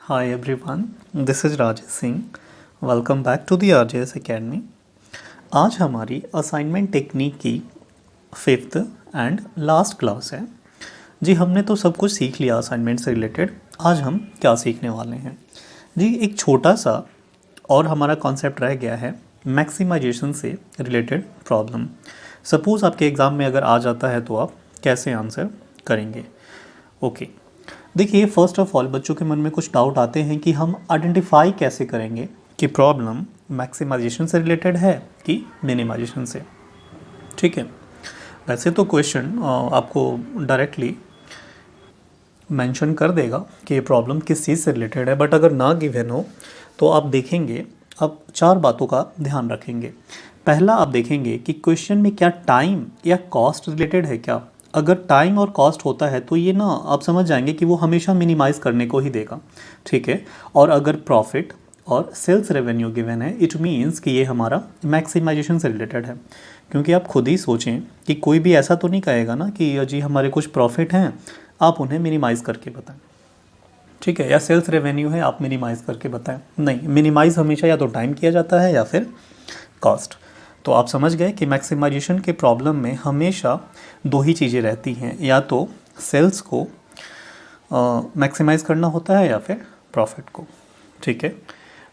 Hi everyone, this is Rajesh Singh. Welcome back to the RJS Academy. आज हमारी assignment technique की fifth and last class है। जी हमने तो सब कुछ सीख लिया असाइनमेंट से रिलेटेड। आज हम क्या सीखने वाले हैं जी, एक छोटा सा और हमारा कॉन्सेप्ट रह गया है मैक्सिमाइजेशन से रिलेटेड प्रॉब्लम। सपोज़ आपके एग्ज़ाम में अगर आ जाता है तो आप कैसे आंसर करेंगे। ओके देखिए, फर्स्ट ऑफ ऑल बच्चों के मन में कुछ डाउट आते हैं कि हम आइडेंटिफाई कैसे करेंगे कि प्रॉब्लम मैक्सिमाइजेशन से रिलेटेड है कि मिनिमाइजेशन से। ठीक है, वैसे तो क्वेश्चन आपको डायरेक्टली मेंशन कर देगा कि ये प्रॉब्लम किस चीज़ से रिलेटेड है, बट अगर ना गिवन हो तो आप देखेंगे, आप चार बातों का ध्यान रखेंगे। पहला, आप देखेंगे कि क्वेश्चन में क्या टाइम या कॉस्ट रिलेटेड है क्या। अगर टाइम और कॉस्ट होता है तो ये ना आप समझ जाएंगे कि वो हमेशा मिनिमाइज़ करने को ही देगा। ठीक है, और अगर प्रॉफिट और सेल्स रेवेन्यू गिवन है, इट मीन्स कि ये हमारा मैक्सिमाइजेशन से रिलेटेड है। क्योंकि आप खुद ही सोचें कि कोई भी ऐसा तो नहीं कहेगा ना कि जी हमारे कुछ प्रॉफिट हैं, आप उन्हें मिनिमाइज़ करके बताएं। ठीक है, या सेल्स रेवेन्यू है, आप मिनिमाइज़ करके बताएं। नहीं, मिनिमाइज़ हमेशा या तो टाइम किया जाता है या फिर कॉस्ट। तो आप समझ गए कि मैक्सिमाइजेशन के प्रॉब्लम में हमेशा दो ही चीज़ें रहती हैं, या तो सेल्स को मैक्सिमाइज़ करना होता है या फिर प्रॉफिट को। ठीक है,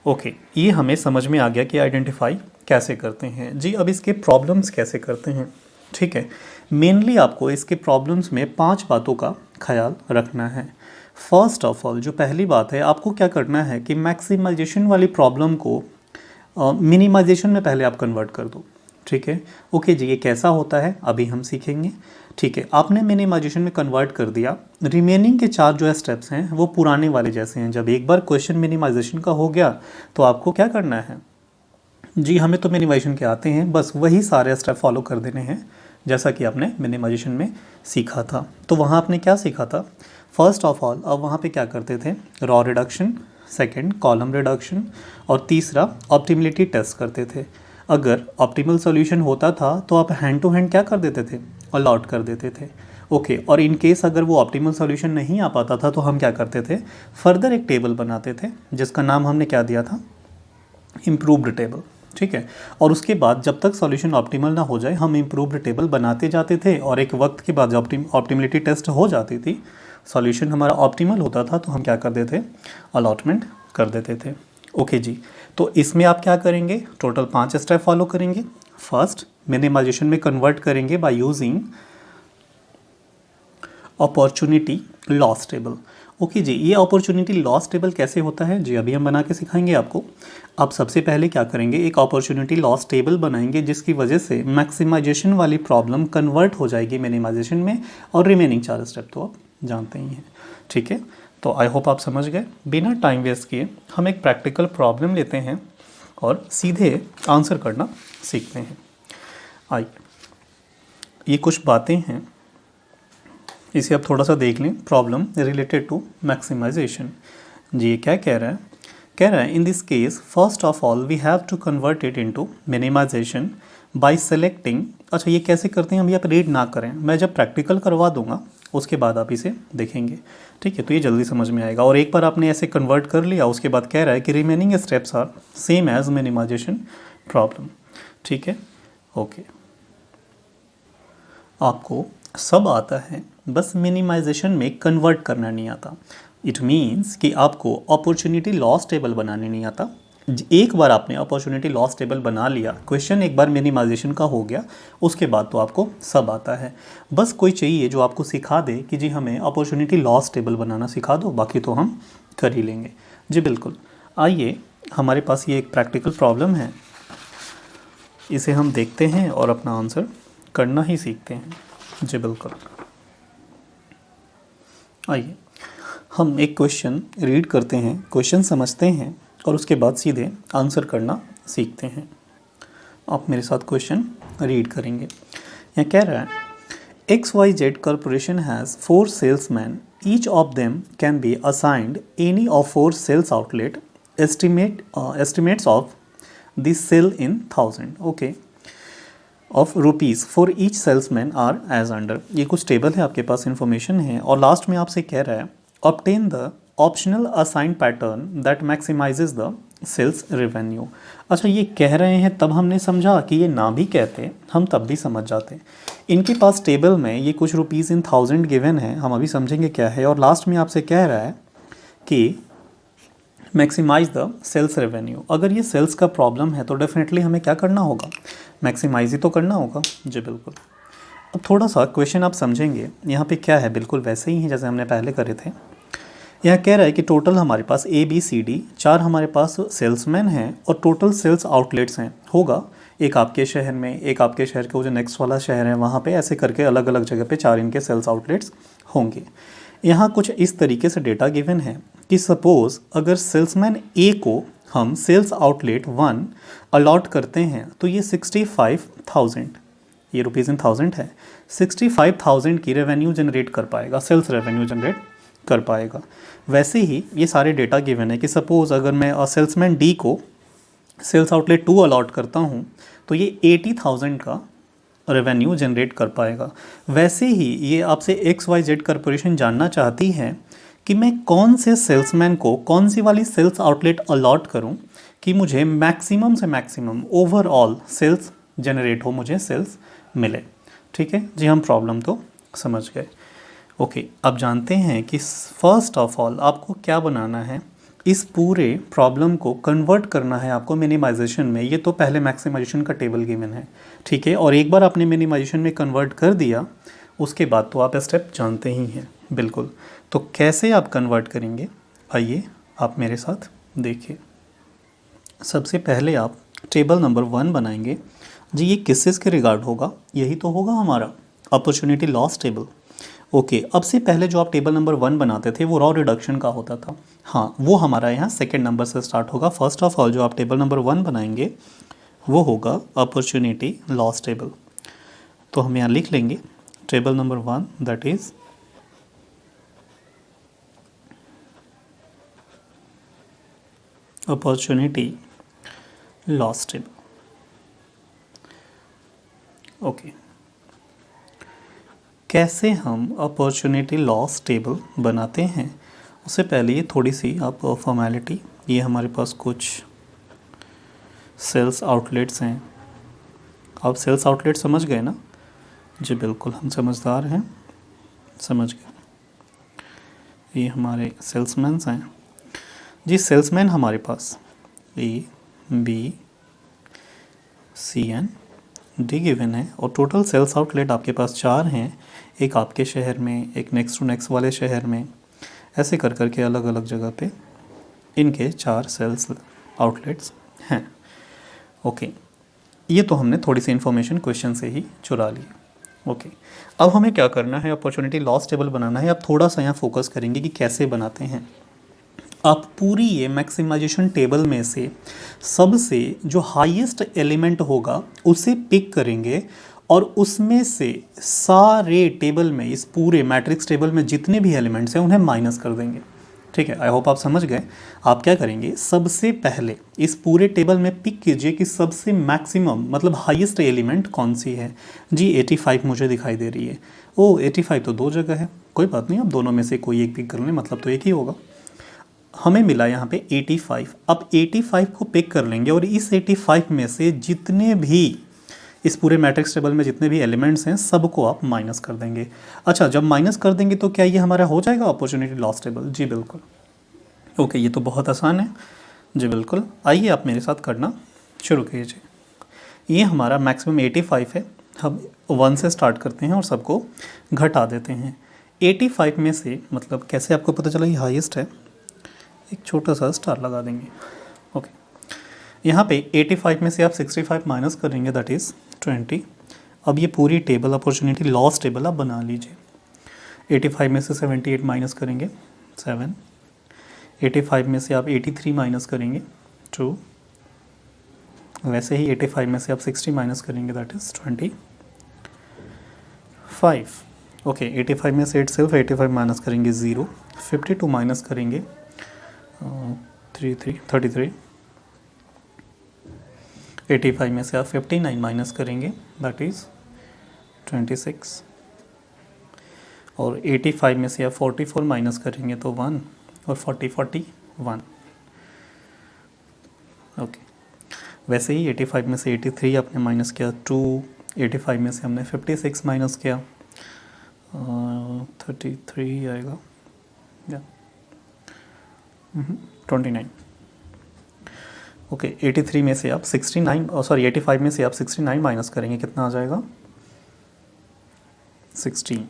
ओके, ये हमें समझ में आ गया कि आइडेंटिफाई कैसे करते हैं। जी अब इसके प्रॉब्लम्स कैसे करते हैं। ठीक है, मेनली आपको इसके प्रॉब्लम्स में 5 बातों का ख्याल रखना है। फर्स्ट ऑफ ऑल जो पहली बात है, आपको क्या करना है कि मैक्सिमाइजेशन वाली प्रॉब्लम को मिनिमाइजेशन में पहले आप कन्वर्ट कर दो। ठीक है, ओके जी, ये कैसा होता है अभी हम सीखेंगे। ठीक है, आपने मिनिमाइजेशन में कन्वर्ट कर दिया, रिमेनिंग के 4 जो है स्टेप्स हैं वो पुराने वाले जैसे हैं। जब एक बार क्वेश्चन मिनिमाइजेशन का हो गया तो आपको क्या करना है जी, हमें तो मिनिमाइजेशन के आते हैं, बस वही सारे स्टेप फॉलो कर देने हैं जैसा कि आपने मिनिमाइजेशन में सीखा था। तो वहाँ आपने क्या सीखा था, फर्स्ट ऑफ ऑल अब वहाँ पे क्या करते थे, raw reduction, second column reduction, और तीसरा ऑप्टिमिलिटी टेस्ट करते थे। अगर ऑप्टिमल सॉल्यूशन होता था तो आप हैंड टू हैंड क्या कर देते थे, अलॉट कर देते थे। ओके, और इन केस अगर वो ऑप्टिमल सॉल्यूशन नहीं आ पाता था तो हम क्या करते थे, फर्दर एक टेबल बनाते थे जिसका नाम हमने क्या दिया था, इम्प्रूव्ड टेबल। ठीक है, और उसके बाद जब तक सॉल्यूशन ऑप्टिमल ना हो जाए हम इम्प्रूव्ड टेबल बनाते जाते थे, और एक वक्त के बाद जब ऑप्टिमिलिटी टेस्ट हो जाती थी, सॉल्यूशन हमारा ऑप्टिमल होता था, तो हम क्या कर देते थे, अलॉटमेंट कर देते थे। ओके जी, तो इसमें आप क्या करेंगे, टोटल 5 स्टेप फॉलो करेंगे। फर्स्ट, मिनिमाइजेशन में कन्वर्ट करेंगे by using opportunity loss table. Okay जी, ये अपॉर्चुनिटी लॉस टेबल कैसे होता है जी, अभी हम बना के सिखाएंगे आपको। आप सबसे पहले क्या करेंगे, एक अपॉर्चुनिटी लॉस टेबल बनाएंगे जिसकी वजह से मैक्सिमाइजेशन वाली प्रॉब्लम कन्वर्ट हो जाएगी मिनिमाइजेशन में, और रिमेनिंग 4 स्टेप तो आप जानते ही हैं। ठीक है, तो आई होप आप समझ गए। बिना टाइम वेस्ट किए हम एक प्रैक्टिकल प्रॉब्लम लेते हैं और सीधे आंसर करना सीखते हैं। आइए, ये कुछ बातें हैं, इसे आप थोड़ा सा देख लें। Problem related to maximisation. जी ये क्या कह रहा है, कह रहा है in this case first of all we have to convert it into minimisation by selecting. अच्छा, ये कैसे करते हैं हम, ये आप रीड ना करें, मैं जब प्रैक्टिकल करवा दूंगा उसके बाद आप इसे देखेंगे। ठीक है, तो ये जल्दी समझ में आएगा। और एक बार आपने ऐसे कन्वर्ट कर लिया, उसके बाद कह रहा है कि remaining steps are same as minimisation problem. ठीक है, ओके, आपको सब आता है, बस मिनिमाइजेशन में कन्वर्ट करना नहीं आता। इट मीन्स कि आपको अपॉर्चुनिटी लॉस टेबल बनाने नहीं आता। एक बार आपने अपॉर्चुनिटी लॉस टेबल बना लिया, क्वेश्चन एक बार मिनिमाइजेशन का हो गया, उसके बाद तो आपको सब आता है। बस कोई चाहिए जो आपको सिखा दे कि जी हमें अपॉर्चुनिटी लॉस टेबल बनाना सिखा दो, बाकी तो हम कर ही लेंगे। जी बिल्कुल, आइए हमारे पास ये एक प्रैक्टिकल प्रॉब्लम है, इसे हम देखते हैं और अपना आंसर करना ही सीखते हैं। जी बिल्कुल, आइए हम एक क्वेश्चन रीड करते हैं, क्वेश्चन समझते हैं और उसके बाद सीधे आंसर करना सीखते हैं। आप मेरे साथ क्वेश्चन रीड करेंगे। यहाँ कह रहा है XYZ corporation has 4 salesmen, each of them can be assigned any of 4 sales outlet. Estimates of the sale in 1000 okay of rupees for each salesman are as under. ये कुछ टेबल है आपके पास, information है, और लास्ट में आपसे कह रहा है obtain the optional assign pattern that maximises the sales revenue. अच्छा, ये कह रहे हैं तब हमने समझा कि ये ना भी कहते हम तब भी समझ जाते। इनके पास टेबल में ये कुछ रुपीज़ इन थाउजेंड गिवन है, हम अभी समझेंगे क्या है, और लास्ट में आपसे कह रहा है कि मैक्सिमाइज द सेल्स रेवेन्यू। अगर ये सेल्स का प्रॉब्लम है तो डेफिनेटली हमें क्या करना होगा, मैक्सिमाइज ही तो करना होगा। जी बिल्कुल। अब थोड़ा सा क्वेश्चन आप समझेंगे, यहाँ पे क्या है, बिल्कुल वैसे ही है जैसे हमने पहले करे थे। यहाँ कह रहा है कि टोटल हमारे पास ABCD 4 हमारे पास सेल्समैन हैं और टोटल सेल्स आउटलेट्स हैं, होगा एक आपके शहर में, एक आपके शहर के वो जो नेक्स्ट वाला शहर है वहाँ पे, ऐसे करके अलग अलग जगह पे 4 इनके सेल्स आउटलेट्स होंगे। यहाँ कुछ इस तरीके से डेटा गिवन है कि सपोज़ अगर सेल्समैन A को हम सेल्स आउटलेट 1 अलॉट करते हैं तो ये 65,000, ये रुपीज़ इन थाउजेंड है, 65,000 की रेवेन्यू जनरेट कर पाएगा, सेल्स रेवेन्यू जनरेट कर पाएगा। वैसे ही ये सारे डेटा गिवन है कि सपोज़ अगर मैं सेल्समैन D को सेल्स आउटलेट 2 अलॉट करता हूँ तो ये 80,000 का रेवेन्यू जनरेट कर पाएगा। वैसे ही ये आपसे XYZ कॉरपोरेशन जानना चाहती है कि मैं कौन से सेल्समैन को कौन सी वाली सेल्स आउटलेट अलॉट करूं कि मुझे मैक्सिमम से मैक्सिमम ओवरऑल सेल्स जनरेट हो, मुझे सेल्स मिले। ठीक है जी, हम प्रॉब्लम तो समझ गए। ओके, अब जानते हैं कि फर्स्ट ऑफ ऑल आपको क्या बनाना है, इस पूरे प्रॉब्लम को कन्वर्ट करना है आपको मिनिमाइजेशन में। ये तो पहले मैक्सिमाइजेशन का टेबल गिवन है, ठीक है, और एक बार आपने मिनिमाइजेशन में कन्वर्ट कर दिया उसके बाद तो आप स्टेप जानते ही हैं। बिल्कुल, तो कैसे आप कन्वर्ट करेंगे, आइए आप मेरे साथ देखिए। सबसे पहले आप टेबल नंबर 1 बनाएंगे जी। ये किस के रिगार्ड होगा, यही तो होगा हमारा अपॉर्चुनिटी लॉस टेबल। ओके, अब से पहले जो आप टेबल नंबर 1 बनाते थे वो रॉ रिडक्शन का होता था, हाँ वो हमारा यहाँ सेकेंड नंबर से स्टार्ट होगा। फर्स्ट ऑफ ऑल जो आप टेबल नंबर 1 बनाएंगे वो होगा अपॉर्चुनिटी लॉस टेबल। तो हम यहाँ लिख लेंगे table number 1 that is opportunity loss table. Okay, कैसे हम अपॉर्चुनिटी लॉस टेबल बनाते हैं, उससे पहले ये थोड़ी सी आप फॉर्मेलिटी, ये हमारे पास कुछ सेल्स आउटलेट्स हैं। आप सेल्स आउटलेट समझ गए ना, जी बिल्कुल, हम समझदार हैं, समझ गए। ये हमारे सेल्समैन हैं जी। सेल्समैन हमारे पास ABCD गिवन है और टोटल सेल्स आउटलेट आपके पास 4 हैं, एक आपके शहर में, एक नेक्स्ट टू नेक्स्ट वाले शहर में, ऐसे कर करके अलग अलग जगह पे इनके 4 सेल्स आउटलेट्स हैं। ओके, ये तो हमने थोड़ी सी इन्फॉर्मेशन क्वेश्चन से ही चुरा ली। ओके, अब हमें क्या करना है, अपॉर्चुनिटी लॉस टेबल बनाना है। अब थोड़ा सा यहाँ फोकस करेंगे कि कैसे बनाते हैं। आप पूरी ये मैक्सिमाइजेशन टेबल में से सबसे जो हाईएस्ट एलिमेंट होगा उसे पिक करेंगे और उसमें से सारे टेबल में, इस पूरे मैट्रिक्स टेबल में जितने भी एलिमेंट्स हैं उन्हें माइनस कर देंगे। ठीक है, आई होप आप समझ गए। आप क्या करेंगे, सबसे पहले इस पूरे टेबल में पिक कीजिए कि सबसे मैक्सिमम मतलब हाईएस्ट एलिमेंट कौन सी है। जी 85 मुझे दिखाई दे रही है। ओ 85 तो 2 जगह है, कोई बात नहीं, आप दोनों में से कोई एक पिक कर लें, मतलब तो एक ही होगा। हमें मिला यहाँ पे 85। अब 85 को पिक कर लेंगे और इस 85 में से जितने भी इस पूरे मैट्रिक्स टेबल में जितने भी एलिमेंट्स हैं सबको आप माइनस कर देंगे। अच्छा, जब माइनस कर देंगे तो क्या ये हमारा हो जाएगा अपॉर्चुनिटी लॉस टेबल? जी बिल्कुल। ओके, ये तो बहुत आसान है। जी बिल्कुल, आइए आप मेरे साथ करना शुरू कीजिए। ये हमारा मैक्सिमम 85 है, हम 1 से स्टार्ट करते हैं और सबको घटा देते हैं। 85 में से मतलब कैसे आपको पता चला ये हाईएस्ट है, एक छोटा सा स्टार लगा देंगे। ओके, यहाँ पे 85 में से आप 65 माइनस करेंगे, दैट इज़ 20। अब ये पूरी टेबल अपॉर्चुनिटी लॉस टेबल आप बना लीजिए। 85 में से 78 माइनस करेंगे 7, 85 में से आप 83 माइनस करेंगे 2, वैसे ही 85 में से आप 60 माइनस करेंगे, दैट इज़ 25। ओके, 85 में से 85 माइनस करेंगे 0, 52 माइनस करेंगे 33। 85 में से आप 59 माइनस करेंगे, दैट इज़ 26। और 85 में से आप 44 माइनस करेंगे तो 1, और 41। ओके, वैसे ही 85 में से 83 आपने माइनस किया 2, 85 में से हमने 56 माइनस किया 33 आएगा या 29। ओके, 83 में से आप 69 सॉरी 85 में से आप 69 माइनस करेंगे, कितना आ जाएगा 16।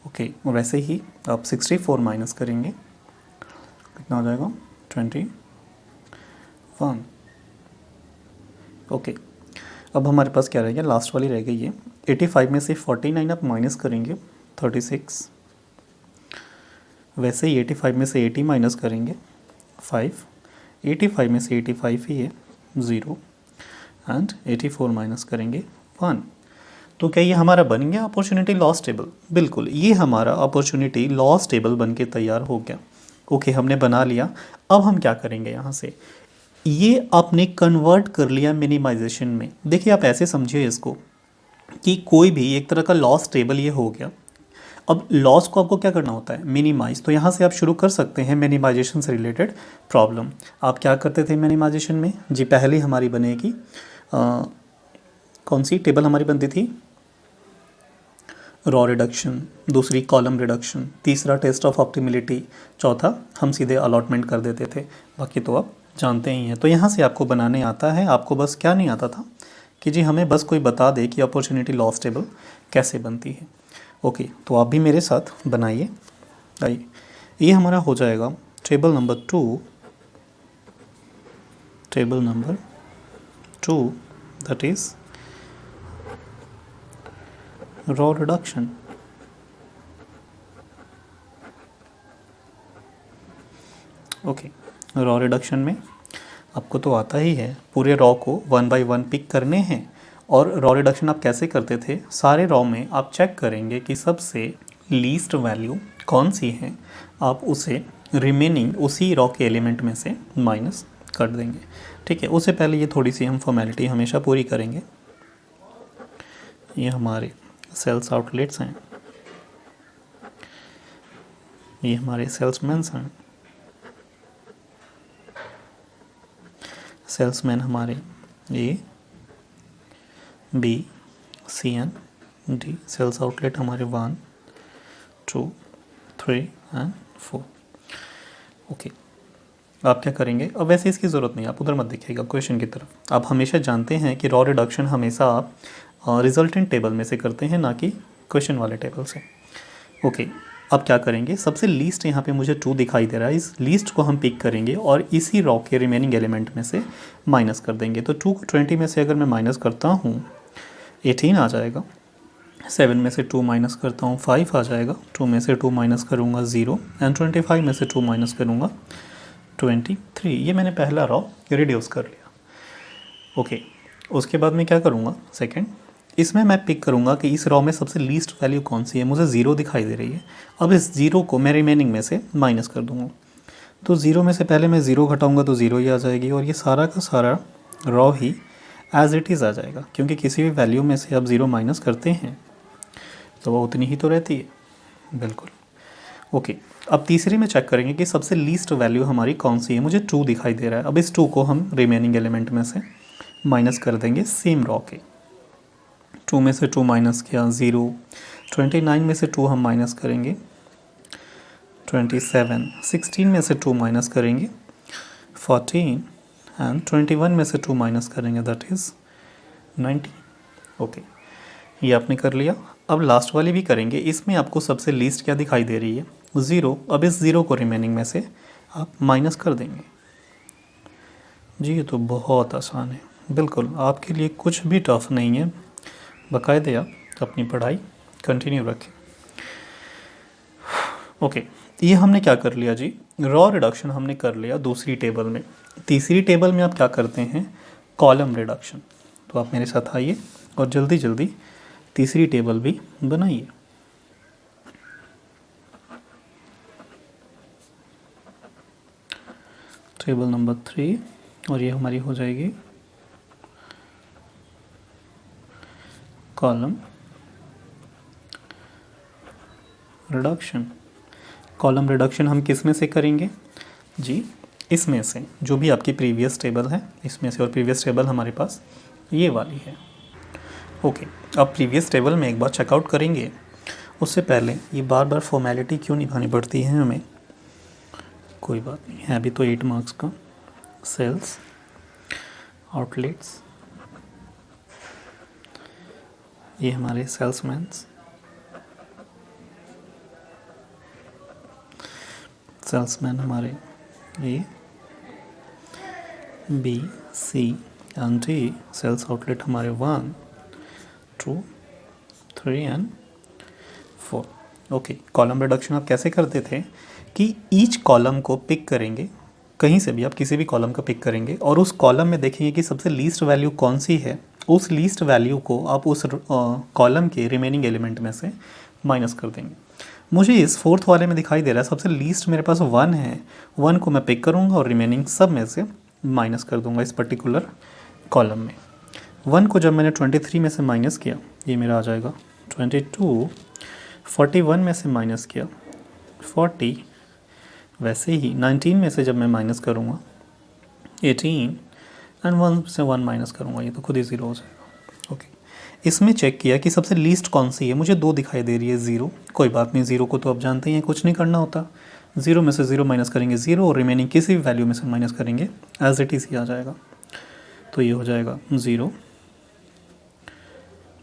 ओके, वैसे ही आप 64 माइनस करेंगे, कितना आ जाएगा 21। ओके, अब हमारे पास क्या रह गया, लास्ट वाली रह गई है। 85 में से 49 आप माइनस करेंगे 36। वैसे ही 85 में से 80 माइनस करेंगे 5। 85 में से 85 ही है 0 एंड 84 माइनस करेंगे 1। तो क्या ये हमारा बन गया अपॉर्चुनिटी लॉस टेबल? बिल्कुल, ये हमारा अपॉर्चुनिटी लॉस टेबल बन के तैयार हो गया। ओके, हमने बना लिया। अब हम क्या करेंगे, यहाँ से ये आपने कन्वर्ट कर लिया मिनिमाइजेशन में। देखिए, आप ऐसे समझिए इसको कि कोई भी एक तरह का लॉस टेबल ये हो गया। अब लॉस को आपको क्या करना होता है, मिनिमाइज। तो यहाँ से आप शुरू कर सकते हैं मिनिमाइजेशन से रिलेटेड प्रॉब्लम। आप क्या करते थे मिनिमाइजेशन में जी? पहली हमारी बनेगी कौन सी टेबल हमारी बनती थी? रॉ रिडक्शन, दूसरी कॉलम रिडक्शन, तीसरा टेस्ट ऑफ ऑप्टिमिलिटी, चौथा हम सीधे अलॉटमेंट कर देते थे। बाकी तो आप जानते ही हैं। तो यहाँ से आपको बनाने आता है। आपको बस क्या नहीं आता था कि जी हमें बस कोई बता दे कि अपॉर्चुनिटी लॉस टेबल कैसे बनती है। ओके, तो आप भी मेरे साथ बनाइए। आइए, ये हमारा हो जाएगा table number 2, that is raw reduction. Okay, raw reduction में आपको तो आता ही है, पूरे रॉ को 1 बाय 1 पिक करने हैं। और रॉ रिडक्शन आप कैसे करते थे? सारे रॉ में आप चेक करेंगे कि सबसे लीस्ट वैल्यू कौन सी है, आप उसे रिमेनिंग उसी रॉ के एलिमेंट में से माइनस कर देंगे। ठीक है, उससे पहले ये थोड़ी सी हम फॉर्मेलिटी हमेशा पूरी करेंगे। ये हमारे सेल्स आउटलेट्स हैं, ये हमारे सेल्समैन्स हैं। सेल्समैन हमारे A, B, C and D. Sales outlet हमारे 1, 2, 3 एंड 4। ओके, आप क्या करेंगे? अब वैसे इसकी ज़रूरत नहीं, आप उधर मत देखिएगा क्वेश्चन की तरफ। आप हमेशा जानते हैं कि रॉ रिडक्शन हमेशा आप रिजल्टेंट टेबल में से करते हैं, ना कि क्वेश्चन वाले टेबल से। ओके, अब क्या करेंगे? सबसे लीस्ट यहाँ पे मुझे 2 दिखाई दे रहा है, इस लीस्ट को हम पिक करेंगे और इसी रॉ के रिमेनिंग एलिमेंट में से माइनस कर देंगे। तो 2 को 20 में से अगर मैं माइनस करता हूँ 18 आ जाएगा। 7 में से 2 माइनस करता हूँ 5 आ जाएगा। 2 में से 2 माइनस करूँगा 0 एंड 25 में से 2 माइनस करूँगा 23। ये मैंने पहला रॉ रिड्यूस कर लिया। ओके, उसके बाद मैं क्या करूँगा? सेकंड, इसमें मैं पिक करूँगा कि इस रॉ में सबसे लीस्ट वैल्यू कौन सी है। मुझे 0 दिखाई दे रही है। अब इस 0 को मैं रिमेनिंग में से माइनस कर दूँगा। तो 0 में से पहले मैं 0 घटाऊँगा तो 0 ही आ जाएगी, और ये सारा का सारा रॉ ही एज इट इज़ आ जाएगा, क्योंकि किसी भी वैल्यू में से आप 0 माइनस करते हैं तो वो उतनी ही तो रहती है। बिल्कुल। ओके, अब तीसरे में चेक करेंगे कि सबसे लीस्ट वैल्यू हमारी कौन सी है। मुझे 2 दिखाई दे रहा है। अब इस 2 को हम रिमेनिंग एलिमेंट में से माइनस कर देंगे सेम रॉ के। 2 में से 2 माइनस किया 0। 29 में से 2 हम माइनस करेंगे 27। 16 में से 2 माइनस करेंगे 14 एंड 21 में से 2 माइनस करेंगे दैट इज़ 90। ओके, ये आपने कर लिया। अब लास्ट वाली भी करेंगे। इसमें आपको सबसे लीस्ट क्या दिखाई दे रही है? 0। अब इस 0 को रिमेनिंग में से आप माइनस कर देंगे। जी, ये तो बहुत आसान है। बिल्कुल, आपके लिए कुछ भी टफ नहीं है। बाकायदे आप अपनी पढ़ाई कंटिन्यू रखें। ओके, ये हमने क्या कर लिया जी? रॉ रिडक्शन हमने कर लिया दूसरी टेबल में। तीसरी टेबल में आप क्या करते हैं? Column reduction. तो आप मेरे साथ आइए और जल्दी जल्दी तीसरी टेबल भी बनाइए। टेबल नंबर 3, और ये हमारी हो जाएगी कॉलम रिडक्शन। कॉलम रिडक्शन हम किस में से करेंगे जी, इसमें से, जो भी आपकी प्रीवियस टेबल है इसमें से, और प्रीवियस टेबल हमारे पास ये वाली है। ओके, अब प्रीवियस टेबल में एक बार चेकआउट करेंगे, उससे पहले ये बार बार फॉर्मेलिटी क्यों निभानी पड़ती है हमें, कोई बात नहीं है, अभी तो 8 मार्क्स का। सेल्स, आउटलेट्स, ये हमारे सेल्समैन्स, सेल्समैन हमारे A, B, C and D. Sales outlet हमारे 1, 2, 3 एंड 4। ओके, कॉलम रिडक्शन आप कैसे करते थे कि ईच कॉलम को पिक करेंगे, कहीं से भी आप किसी भी कॉलम का पिक करेंगे और उस कॉलम में देखेंगे कि सबसे लीस्ट वैल्यू कौन सी है, उस लीस्ट वैल्यू को आप उस कॉलम के रिमेनिंग एलिमेंट में से माइनस कर देंगे। मुझे इस फोर्थ वाले में दिखाई दे रहा है सबसे लीस्ट मेरे पास 1 है, 1 को मैं पिक करूँगा और रिमेनिंग सब में से माइनस कर दूंगा इस पर्टिकुलर कॉलम में। 1 को जब मैंने 23 में से माइनस किया, ये मेरा आ जाएगा 22, 41 में से माइनस किया 40, वैसे ही 19 में से जब मैं माइनस करूँगा 18 एंड 1 से 1 माइनस करूँगा, ये तो खुद ही ज़ीरो हो जाएगा। ओके, इसमें चेक किया कि सबसे लीस्ट कौन सी है, मुझे 2 दिखाई दे रही है, 0। कोई बात नहीं, 0 को तो आप जानते हैं कुछ नहीं करना होता, 0 में से 0 माइनस करेंगे 0 और रिमेनिंग किसी भी वैल्यू में से माइनस करेंगे एज इट इज़ ही आ जाएगा। तो ये हो जाएगा 0,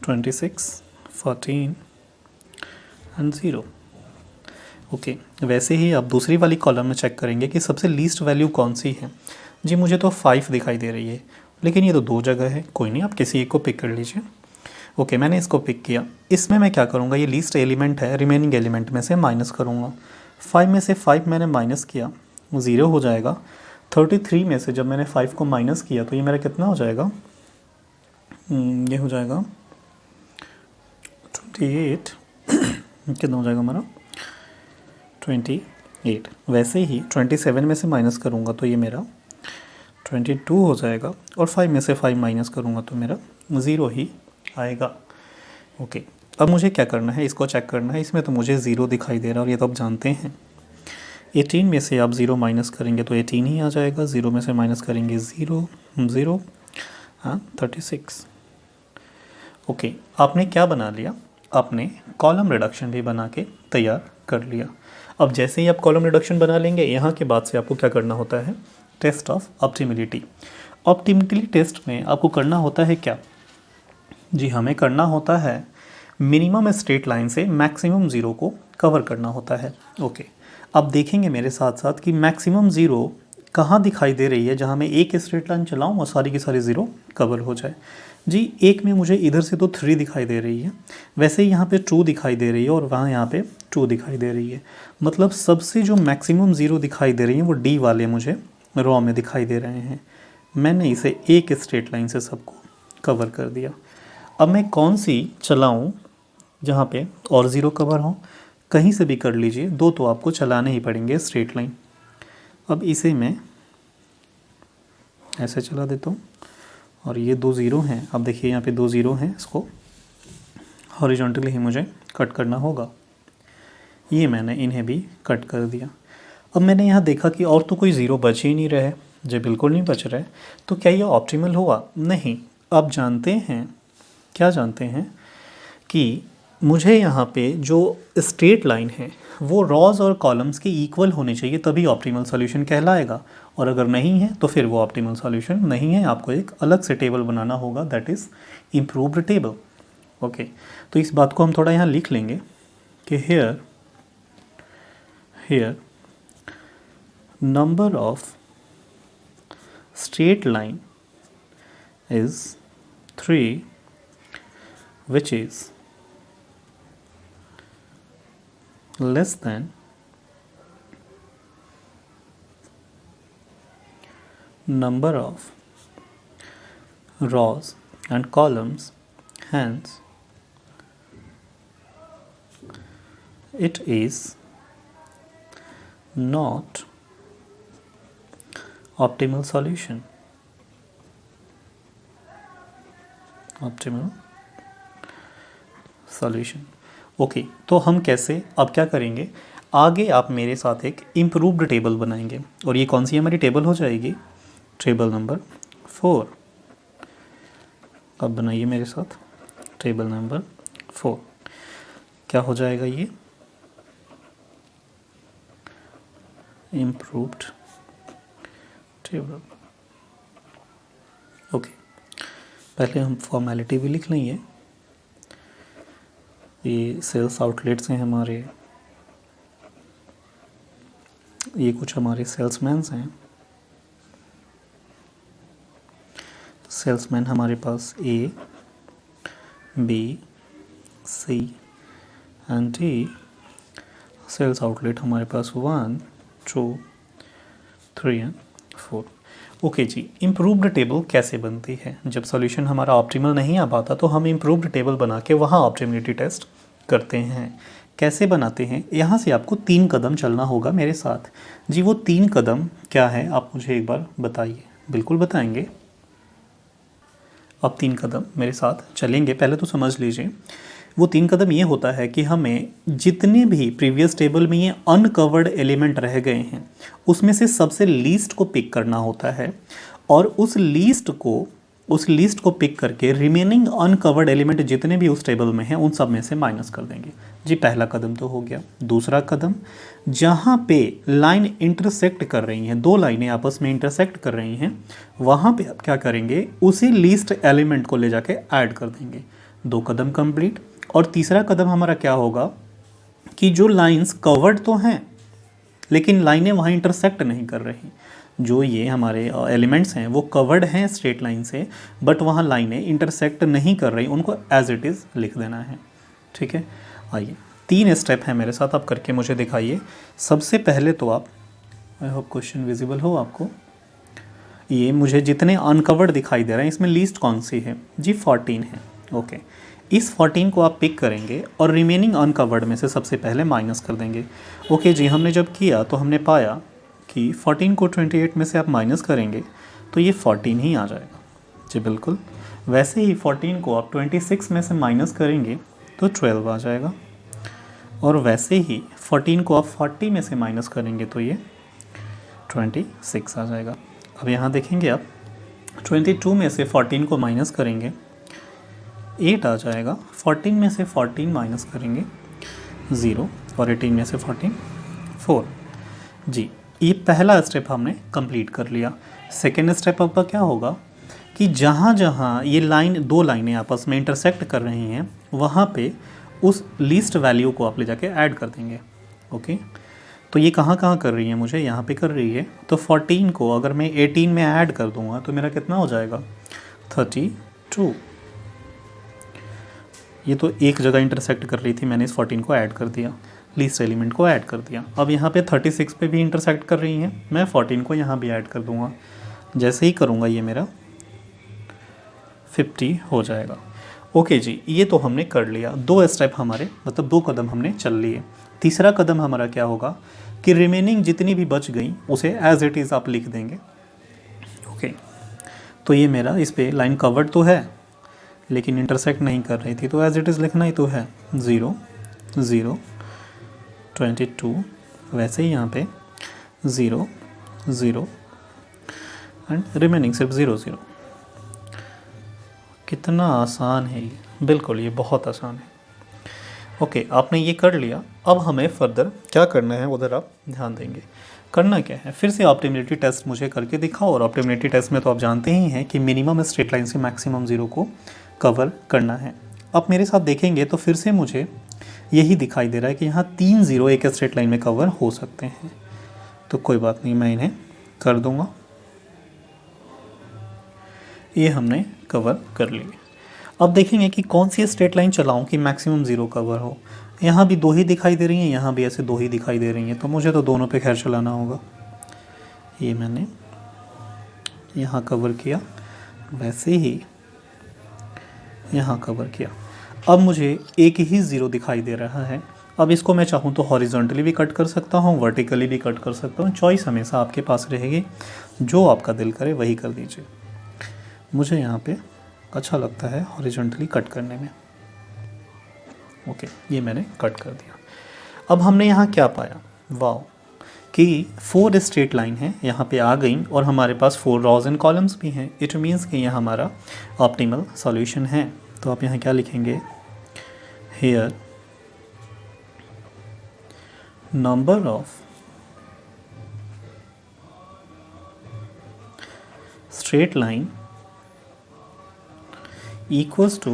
26, 14 एंड 0। ओके, वैसे ही आप दूसरी वाली कॉलम में चेक करेंगे कि सबसे लीस्ट वैल्यू कौन सी है। जी मुझे तो 5 दिखाई दे रही है, लेकिन ये तो 2 जगह है, कोई नहीं, आप किसी एक को पिक कर लीजिए। ओके, मैंने इसको पिक किया, इसमें मैं क्या करूँगा, ये लीस्ट एलिमेंट है, रिमेनिंग एलिमेंट में से माइनस करूँगा। 5 में से 5 मैंने माइनस किया, 0 हो जाएगा। 33 में से जब मैंने 5 को माइनस किया तो ये मेरा कितना हो जाएगा, ये हो जाएगा 28 कितना हो जाएगा हमारा 28। वैसे ही 27 में से माइनस करूँगा तो ये मेरा 22 हो जाएगा, और 5 में से 5 माइनस करूँगा तो मेरा 0 ही आएगा। ओके, अब मुझे क्या करना है, इसको चेक करना है। इसमें तो मुझे 0 दिखाई दे रहा है और ये तो आप जानते हैं। 18 में से आप 0 माइनस करेंगे तो 18 ही आ जाएगा, 0 में से माइनस करेंगे 0, 0 हाँ 36। ओके, आपने क्या बना लिया, आपने कॉलम रिडक्शन भी बना के तैयार कर लिया। अब जैसे ही आप कॉलम रिडक्शन बना लेंगे, यहाँ के बाद से आपको क्या करना होता है, टेस्ट ऑफ ऑप्टिमिलिटी। ऑप्टिमिलिटी टेस्ट में आपको करना होता है क्या जी, हमें करना होता है मिनिमम स्ट्रेट लाइन से मैक्सिमम 0 को कवर करना होता है। ओके, अब देखेंगे मेरे साथ साथ कि मैक्सिमम 0 कहाँ दिखाई दे रही है, जहाँ मैं एक स्ट्रेट लाइन चलाऊँ और सारी की सारी 0 कवर हो जाए। जी, एक में मुझे इधर से तो 3 दिखाई दे रही है, वैसे ही यहाँ पे 2 दिखाई दे रही है और वहाँ यहाँ पे 2 दिखाई दे रही है। मतलब सबसे जो मैक्सिमम 0 दिखाई दे रही है वो डी वाले मुझे रॉ में दिखाई दे रहे हैं। मैंने इसे एक स्ट्रेट लाइन से सबको कवर कर दिया। अब मैं कौन सी चलाऊं जहाँ पे और 0 कवर हो, कहीं से भी कर लीजिए, 2 तो आपको चलाने ही पड़ेंगे स्ट्रेट लाइन। अब इसे मैं ऐसे चला देता हूँ और ये 2 0 हैं। अब देखिए यहाँ पे 2 0 हैं, इसको हॉरिजॉन्टली ही मुझे कट करना होगा। ये मैंने इन्हें भी कट कर दिया। अब मैंने यहाँ देखा कि और तो कोई 0 बच ही नहीं रहे, जो बिल्कुल नहीं बच रहे, तो क्या ये ऑप्टिमल हुआ? नहीं। आप जानते हैं, क्या जानते हैं कि मुझे यहाँ पे जो स्ट्रेट लाइन है वो रॉज और कॉलम्स के इक्वल होने चाहिए, तभी ऑप्टिमल सॉल्यूशन कहलाएगा। और अगर नहीं है तो फिर वो ऑप्टिमल सॉल्यूशन नहीं है, आपको एक अलग से टेबल बनाना होगा, that is improved table. Okay, तो इस बात को हम थोड़ा यहाँ लिख लेंगे कि here number of straight line is 3, which is less than number of rows and columns, hence it is not optimal solution. Optimal solution. Okay, तो हम कैसे अब क्या करेंगे, आगे आप मेरे साथ एक इम्प्रूव्ड टेबल बनाएंगे। और ये कौन सी हमारी टेबल हो जाएगी, टेबल नंबर 4। अब बनाइए मेरे साथ टेबल नंबर 4। क्या हो जाएगा ये, इम्प्रूव्ड टेबल। ओके, पहले हम फॉर्मेलिटी भी लिख लेंगे। ये सेल्स आउटलेट्स हैं हमारे, ये कुछ हमारे सेल्समैन्स हैं। सेल्समैन हमारे पास A, B, C and D। Sales outlet हमारे पास 1, 2, 3 एंड 4। ओके जी, इम्प्रूव्ड टेबल कैसे बनती है, जब सॉल्यूशन हमारा ऑप्टिमल नहीं आ पाता तो हम इम्प्रूव्ड टेबल बना के वहाँ ऑप्टिमिलिटी टेस्ट करते हैं। कैसे बनाते हैं, यहाँ से आपको 3 कदम चलना होगा मेरे साथ। जी वो 3 कदम क्या है, आप मुझे एक बार बताइए। बिल्कुल बताएंगे। अब 3 कदम मेरे साथ चलेंगे, पहले तो समझ लीजिए। वो 3 कदम ये होता है कि हमें जितने भी प्रीवियस टेबल में ये अनकवर्ड एलिमेंट रह गए हैं उसमें से सबसे लीस्ट को पिक करना होता है, और उस लीस्ट को पिक करके रिमेनिंग अनकवर्ड एलिमेंट जितने भी उस टेबल में हैं उन सब में से माइनस कर देंगे। जी पहला कदम तो हो गया। दूसरा कदम, जहाँ पे लाइन इंटरसेक्ट कर रही हैं, 2 लाइनें आपस में इंटरसेक्ट कर रही हैं, वहाँ पे आप क्या करेंगे, उसी लीस्ट एलिमेंट को ले जाके ऐड कर देंगे। 2 कदम कंप्लीट। और तीसरा कदम हमारा क्या होगा कि जो लाइंस कवर्ड तो हैं लेकिन लाइनें वहाँ इंटरसेक्ट नहीं कर रही, जो ये हमारे एलिमेंट्स हैं वो कवर्ड हैं स्ट्रेट लाइन से, बट वहाँ लाइनें इंटरसेक्ट नहीं कर रही, उनको एज इट इज़ लिख देना है। ठीक है, आइए 3 स्टेप हैं मेरे साथ, आप करके मुझे दिखाइए। सबसे पहले तो आप, आई होप क्वेश्चन विजिबल हो आपको, ये मुझे जितने अनकवर्ड दिखाई दे रहे हैं इसमें लीस्ट कौन सी है, जी 14 है। ओके, इस 14 को आप पिक करेंगे और रिमेनिंग अनकवर्ड में से सबसे पहले माइनस कर देंगे। ओके जी, हमने जब किया तो हमने पाया कि 14 को 28 में से आप माइनस करेंगे तो ये 14 ही आ जाएगा। जी बिल्कुल। वैसे ही 14 को आप 26 में से माइनस करेंगे तो 12 आ जाएगा, और वैसे ही 14 को आप 40 में से माइनस करेंगे तो ये 26 आ जाएगा। अब यहाँ देखेंगे आप, 22 में से 14 को माइनस करेंगे 8 आ जाएगा, 14 में से 14 माइनस करेंगे 0, और 18 में से 14 4। जी, ये पहला स्टेप हमने कंप्लीट कर लिया। सेकेंड स्टेप आपका क्या होगा कि जहाँ जहाँ ये दो लाइनें आपस में इंटरसेक्ट कर रही हैं वहाँ पे उस लीस्ट वैल्यू को आप ले जाके ऐड कर देंगे। ओके, तो ये कहाँ कहाँ कर रही है, मुझे यहाँ पे कर रही है, तो 14 को अगर मैं 18 में ऐड कर दूँगा तो मेरा कितना हो जाएगा, 32। ये तो एक जगह इंटरसेक्ट कर रही थी, मैंने इस 14 को ऐड कर दिया, लीस्ट एलिमेंट को ऐड कर दिया। अब यहाँ पे 36 पे भी इंटरसेक्ट कर रही हैं, मैं 14 को यहाँ भी ऐड कर दूँगा। जैसे ही करूँगा ये मेरा 50 हो जाएगा। ओके जी, ये तो हमने कर लिया। 2 स्टेप हमारे, मतलब 2 कदम हमने चल लिए। तीसरा कदम हमारा क्या होगा कि रिमेनिंग जितनी भी बच गई उसे एज इट इज़ आप लिख देंगे। ओके, तो ये मेरा इस पर लाइन कवर्ड तो है लेकिन इंटरसेक्ट नहीं कर रही थी, तो एज इट इज़ लिखना ही तो है, 0 0 22। वैसे ही यहाँ पे 0 0 एंड रिमेनिंग सिर्फ 0 0। कितना आसान है ये, बिल्कुल ये बहुत आसान है। ओके, आपने ये कर लिया। अब हमें फर्दर क्या करना है उधर आप ध्यान देंगे। करना क्या है, फिर से ऑप्टिमिलिटी टेस्ट मुझे करके दिखाओ। और ऑप्टिमिलिटी टेस्ट में तो आप जानते ही हैं कि मिनिमम स्ट्रेट लाइन से मैक्सिमम 0 को कवर करना है। अब मेरे साथ देखेंगे तो फिर से मुझे यही दिखाई दे रहा है कि यहाँ 3 0 एक स्ट्रेट लाइन में कवर हो सकते हैं, तो कोई बात नहीं, मैं इन्हें कर दूँगा। ये हमने कवर कर लिए। अब देखेंगे कि कौन सी स्ट्रेट लाइन चलाऊं कि मैक्सिमम 0 कवर हो। यहाँ भी 2 ही दिखाई दे रही हैं, यहाँ भी ऐसे 2 ही दिखाई दे रही हैं, तो मुझे तो दोनों पे खैर चलाना होगा। ये मैंने यहाँ कवर किया, वैसे ही यहाँ कवर किया। अब मुझे एक ही 0 दिखाई दे रहा है। अब इसको मैं चाहूँ तो हॉरिजॉन्टली भी कट कर सकता हूँ, वर्टिकली भी कट कर सकता हूँ। चॉइस हमेशा आपके पास रहेगी, जो आपका दिल करे वही कर दीजिए। मुझे यहाँ पे अच्छा लगता है हॉरिजॉन्टली कट करने में। ओके, ये मैंने कट कर दिया। अब हमने यहाँ क्या पाया, वाओ, कि 4 स्ट्रेट लाइन है यहाँ पे आ गई और हमारे पास 4 रॉज एंड कॉलम्स भी हैं। इट मीन्स कि यह हमारा ऑप्टिमल सॉल्यूशन है। तो आप यहाँ क्या लिखेंगे, here number of straight line equals to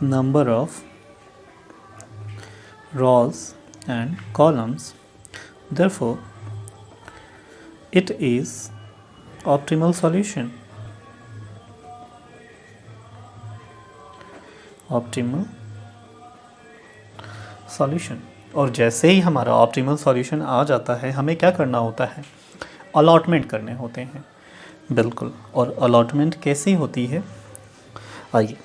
number of rows and columns, therefore it is optimal solution, optimal solution। और जैसे ही हमारा ऑप्टिमल सॉल्यूशन आ जाता है हमें क्या करना होता है, अलॉटमेंट करने होते हैं। बिल्कुल, और अलॉटमेंट कैसी होती है, आइए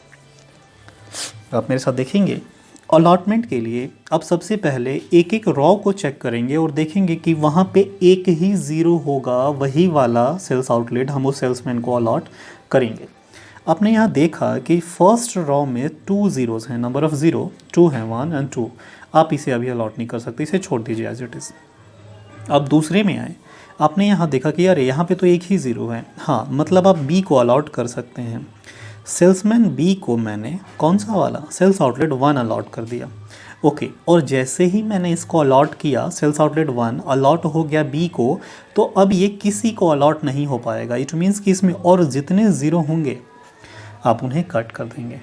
आप मेरे साथ देखेंगे। अलॉटमेंट के लिए आप सबसे पहले एक एक रॉ को चेक करेंगे और देखेंगे कि वहाँ पे एक ही ज़ीरो होगा, वही वाला सेल्स आउटलेट हम उस सेल्समैन को अलॉट करेंगे। आपने यहाँ देखा कि फर्स्ट रॉ में 2 ज़ीरोज़ हैं, नंबर ऑफ़ ज़ीरो 2 हैं, 1 एंड 2। आप इसे अभी अलॉट नहीं कर सकते, इसे छोड़ दीजिए एज इट इज़। अब दूसरे में आए, आपने यहाँ देखा कि यार यहाँ पे तो एक ही ज़ीरो है, हाँ मतलब आप बी को अलॉट कर सकते हैं। सेल्समैन बी को मैंने कौन सा वाला सेल्स आउटलेट 1 अलॉट कर दिया, ओके। और जैसे ही मैंने इसको अलॉट किया, सेल्स आउटलेट 1 अलॉट हो गया बी को, तो अब ये किसी को अलॉट नहीं हो पाएगा। इट मीन्स कि इसमें और जितने ज़ीरो होंगे आप उन्हें कट कर देंगे,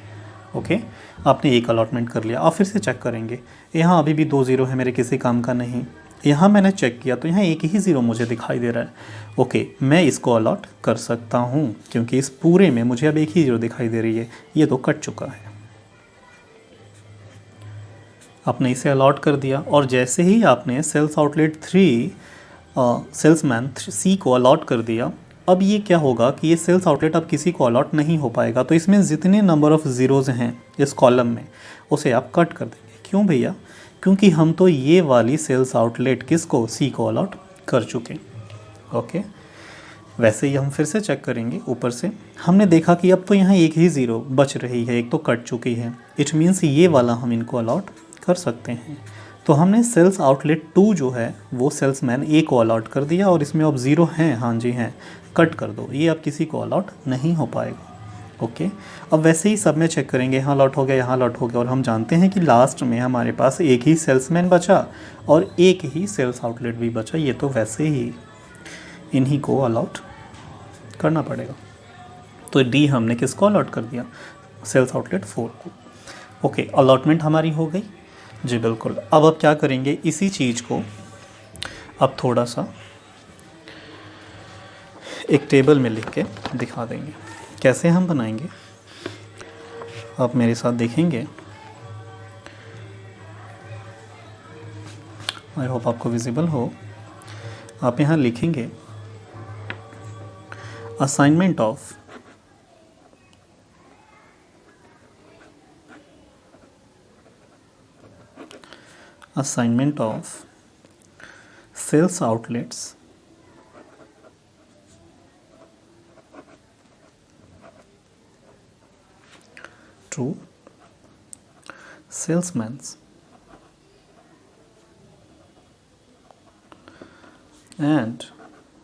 ओके। आपने एक अलॉटमेंट कर लिया, आप फिर से चेक करेंगे, यहाँ अभी भी 2 ज़ीरो है, मेरे किसी काम का नहीं। यहाँ मैंने चेक किया तो यहाँ एक ही ज़ीरो मुझे दिखाई दे रहा है, ओके, मैं इसको अलॉट कर सकता हूँ क्योंकि इस पूरे में मुझे अब एक ही ज़ीरो दिखाई दे रही है, ये तो कट चुका है। आपने इसे अलॉट कर दिया और जैसे ही आपने सेल्स आउटलेट 3 सेल्समैन सी को अलॉट कर दिया, अब ये क्या होगा कि ये सेल्स आउटलेट अब किसी को अलॉट नहीं हो पाएगा। तो इसमें जितने नंबर ऑफ़ ज़ीरोज़ हैं इस कॉलम में उसे आप कट कर देंगे। क्यों भैया, क्योंकि हम तो ये वाली सेल्स आउटलेट किसको, सी को अलॉट कर चुके, ओके। वैसे ही हम फिर से चेक करेंगे ऊपर से, हमने देखा कि अब तो यहाँ एक ही ज़ीरो बच रही है, एक तो कट चुकी है। इट मीन्स ये वाला हम इनको अलॉट कर सकते हैं। तो हमने सेल्स आउटलेट 2 जो है वो सेल्समैन ए को अलॉट कर दिया और इसमें अब ज़ीरो हैं, हाँ जी हैं, कट कर दो, ये अब किसी को अलॉट नहीं हो पाएगा, ओके। अब वैसे ही सब में चेक करेंगे, यहाँ अलॉट हो गया, यहाँ अलॉट हो गया, और हम जानते हैं कि लास्ट में हमारे पास एक ही सेल्समैन बचा और एक ही सेल्स आउटलेट भी बचा, ये तो वैसे ही इन्हीं को अलॉट करना पड़ेगा। तो डी हमने किसको अलॉट कर दिया, सेल्स आउटलेट 4 को, ओके। अलॉटमेंट हमारी हो गई जी, बिल्कुल। अब क्या करेंगे, इसी चीज़ को अब थोड़ा सा एक टेबल में लिख के दिखा देंगे। कैसे हम बनाएंगे आप मेरे साथ देखेंगे, आई होप आपको विजिबल हो। आप यहाँ लिखेंगे assignment of sales outlets to salesmen and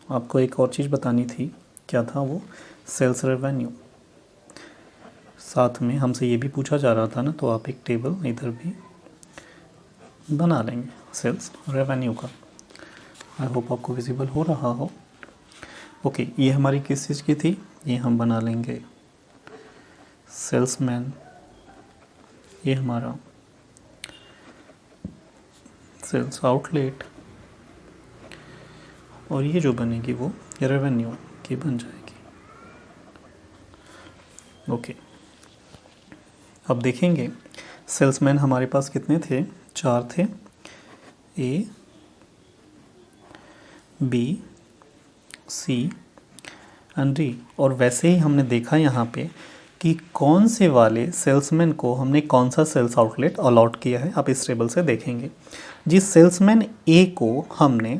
आपको एक और चीज़ बतानी थी, क्या था वो, सेल्स रेवेन्यू। साथ में हमसे ये भी पूछा जा रहा था ना, तो आप एक टेबल इधर भी बना लेंगे सेल्स रेवेन्यू का। आई होप आपको विजिबल हो रहा हो, ओके। ये हमारी किस चीज़ की थी, ये हम बना लेंगे सेल्समैन, ये हमारा सेल्स आउटलेट, और ये जो बनेगी वो रेवेन्यू की बन जाएगी, ओके। अब देखेंगे सेल्समैन हमारे पास कितने थे, 4 थे, ए, बी, सी एंड डी। और वैसे ही हमने देखा यहाँ पे कि कौन से वाले सेल्समैन को हमने कौन सा सेल्स आउटलेट अलॉट किया है। आप इस टेबल से देखेंगे, जिस सेल्समैन ए को हमने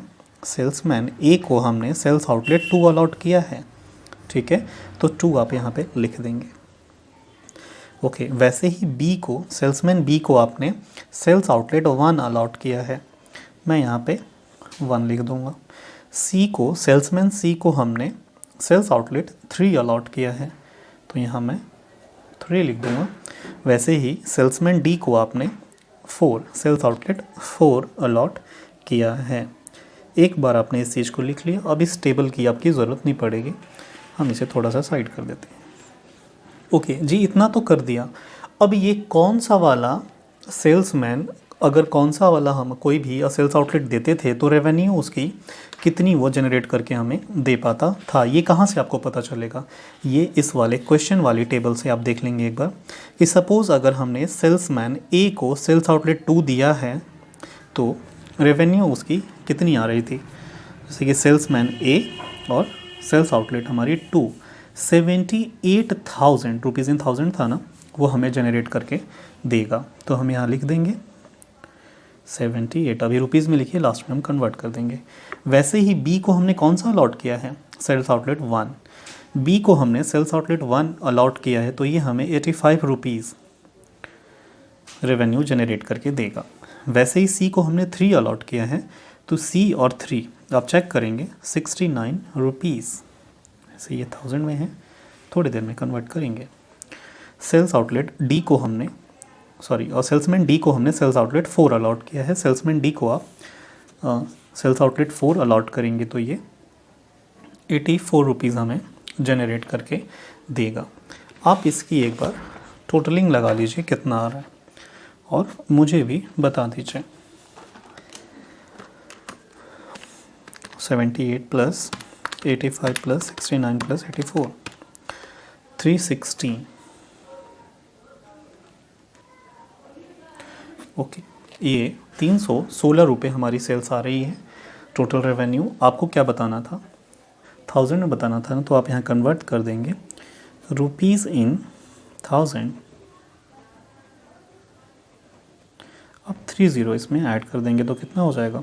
सेल्स आउटलेट 2 अलॉट किया है, ठीक है। तो 2 आप यहाँ पे लिख देंगे। ओके, वैसे ही बी को, सेल्समैन बी को आपने सेल्स आउटलेट 1 अलॉट किया है, मैं यहाँ पे 1 लिख दूँगा। सी को, सेल्समैन सी को हमने सेल्स आउटलेट 3 अलॉट किया है, तो यहाँ मैं 3 लिख दूँगा। वैसे ही सेल्समैन डी को आपने 4, सेल्स आउटलेट 4 अलॉट किया है। एक बार आपने इस चीज़ को लिख लिया, अब इस टेबल की आपकी ज़रूरत नहीं पड़ेगी, हम इसे थोड़ा सा साइड कर देते हैं। ओके जी, इतना तो कर दिया। अब ये कौन सा वाला सेल्समैन, अगर कौन सा वाला हम कोई भी सेल्स आउटलेट देते थे तो रेवेन्यू उसकी कितनी वो जनरेट करके हमें दे पाता था, ये कहाँ से आपको पता चलेगा? ये इस वाले क्वेश्चन वाली टेबल से आप देख लेंगे एक बार कि सपोज़ अगर हमने सेल्समैन ए को सेल्स आउटलेट 2 दिया है तो रेवेन्यू उसकी कितनी आ रही थी। जैसे कि सेल्समैन ए और सेल्स आउटलेट हमारी 2, 78,000 रुपीज़ इन थाउजेंड था ना, वो हमें जनरेट करके देगा। तो हम यहाँ लिख देंगे 78, अभी रुपीज़ में लिखिए, लास्ट में हम कन्वर्ट कर देंगे। वैसे ही बी को हमने कौन सा अलॉट किया है, सेल्स आउटलेट 1। बी को हमने सेल्स आउटलेट 1 अलॉट किया है, तो ये हमें 85 रुपीज़ रेवेन्यू जनरेट करके देगा। वैसे ही सी को हमने 3 अलॉट किया है, तो सी और 3 आप चेक करेंगे 69 रुपीज़, ऐसे ये 1000 में है, थोड़ी देर में कन्वर्ट करेंगे। सेल्स आउटलेट डी को हमने, और सेल्समैन डी को हमने सेल्स आउटलेट 4 अलॉट किया है। सेल्समैन डी को आप सेल्स आउटलेट 4 अलॉट करेंगे तो ये 84 रुपीज़ हमें जनरेट करके देगा। आप इसकी एक बार टोटलिंग लगा लीजिए कितना आ रहा है और मुझे भी बता दीजिए। 78 प्लस 85 प्लस 69 प्लस 84, 316। ओके, ये 316 रुपये हमारी सेल्स आ रही है। टोटल रेवेन्यू आपको क्या बताना था, 1000 में बताना था ना, तो आप यहाँ कन्वर्ट कर देंगे रुपीज़ इन 1000। अब 30 इसमें ऐड कर देंगे तो कितना हो जाएगा,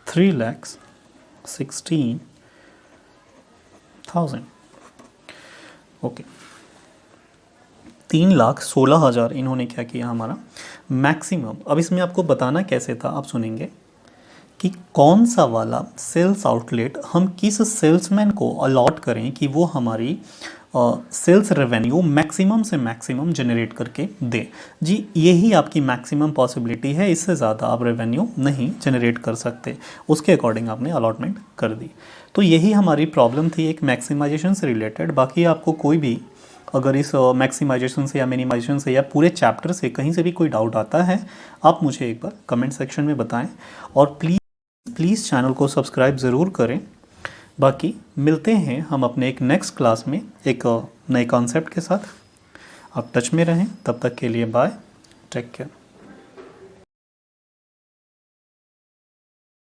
3,16,000। ओके, 3,16,000 इन्होंने क्या किया हमारा मैक्सिमम। अब इसमें आपको बताना कैसे था, आप सुनेंगे कि कौन सा वाला सेल्स आउटलेट हम किस सेल्समैन को अलॉट करें कि वो हमारी सेल्स रेवेन्यू मैक्सिमम से मैक्सिमम जनरेट करके दे। जी, यही आपकी मैक्सिमम पॉसिबिलिटी है, इससे ज़्यादा आप रेवेन्यू नहीं जनरेट कर सकते, उसके अकॉर्डिंग आपने अलॉटमेंट कर दी। तो यही हमारी प्रॉब्लम थी एक मैक्सिमाइजेशन से रिलेटेड। बाकी आपको कोई भी अगर इस मैक्सिमाइजेशन से या मिनिमाइजेशन से या पूरे चैप्टर से कहीं से भी कोई डाउट आता है, आप मुझे एक बार कमेंट सेक्शन में बताएं और प्लीज़ चैनल को सब्सक्राइब ज़रूर करें। बाकी मिलते हैं हम अपने एक नेक्स्ट क्लास में एक नए कॉन्सेप्ट के साथ। आप टच में रहें, तब तक के लिए बाय, टेक केयर।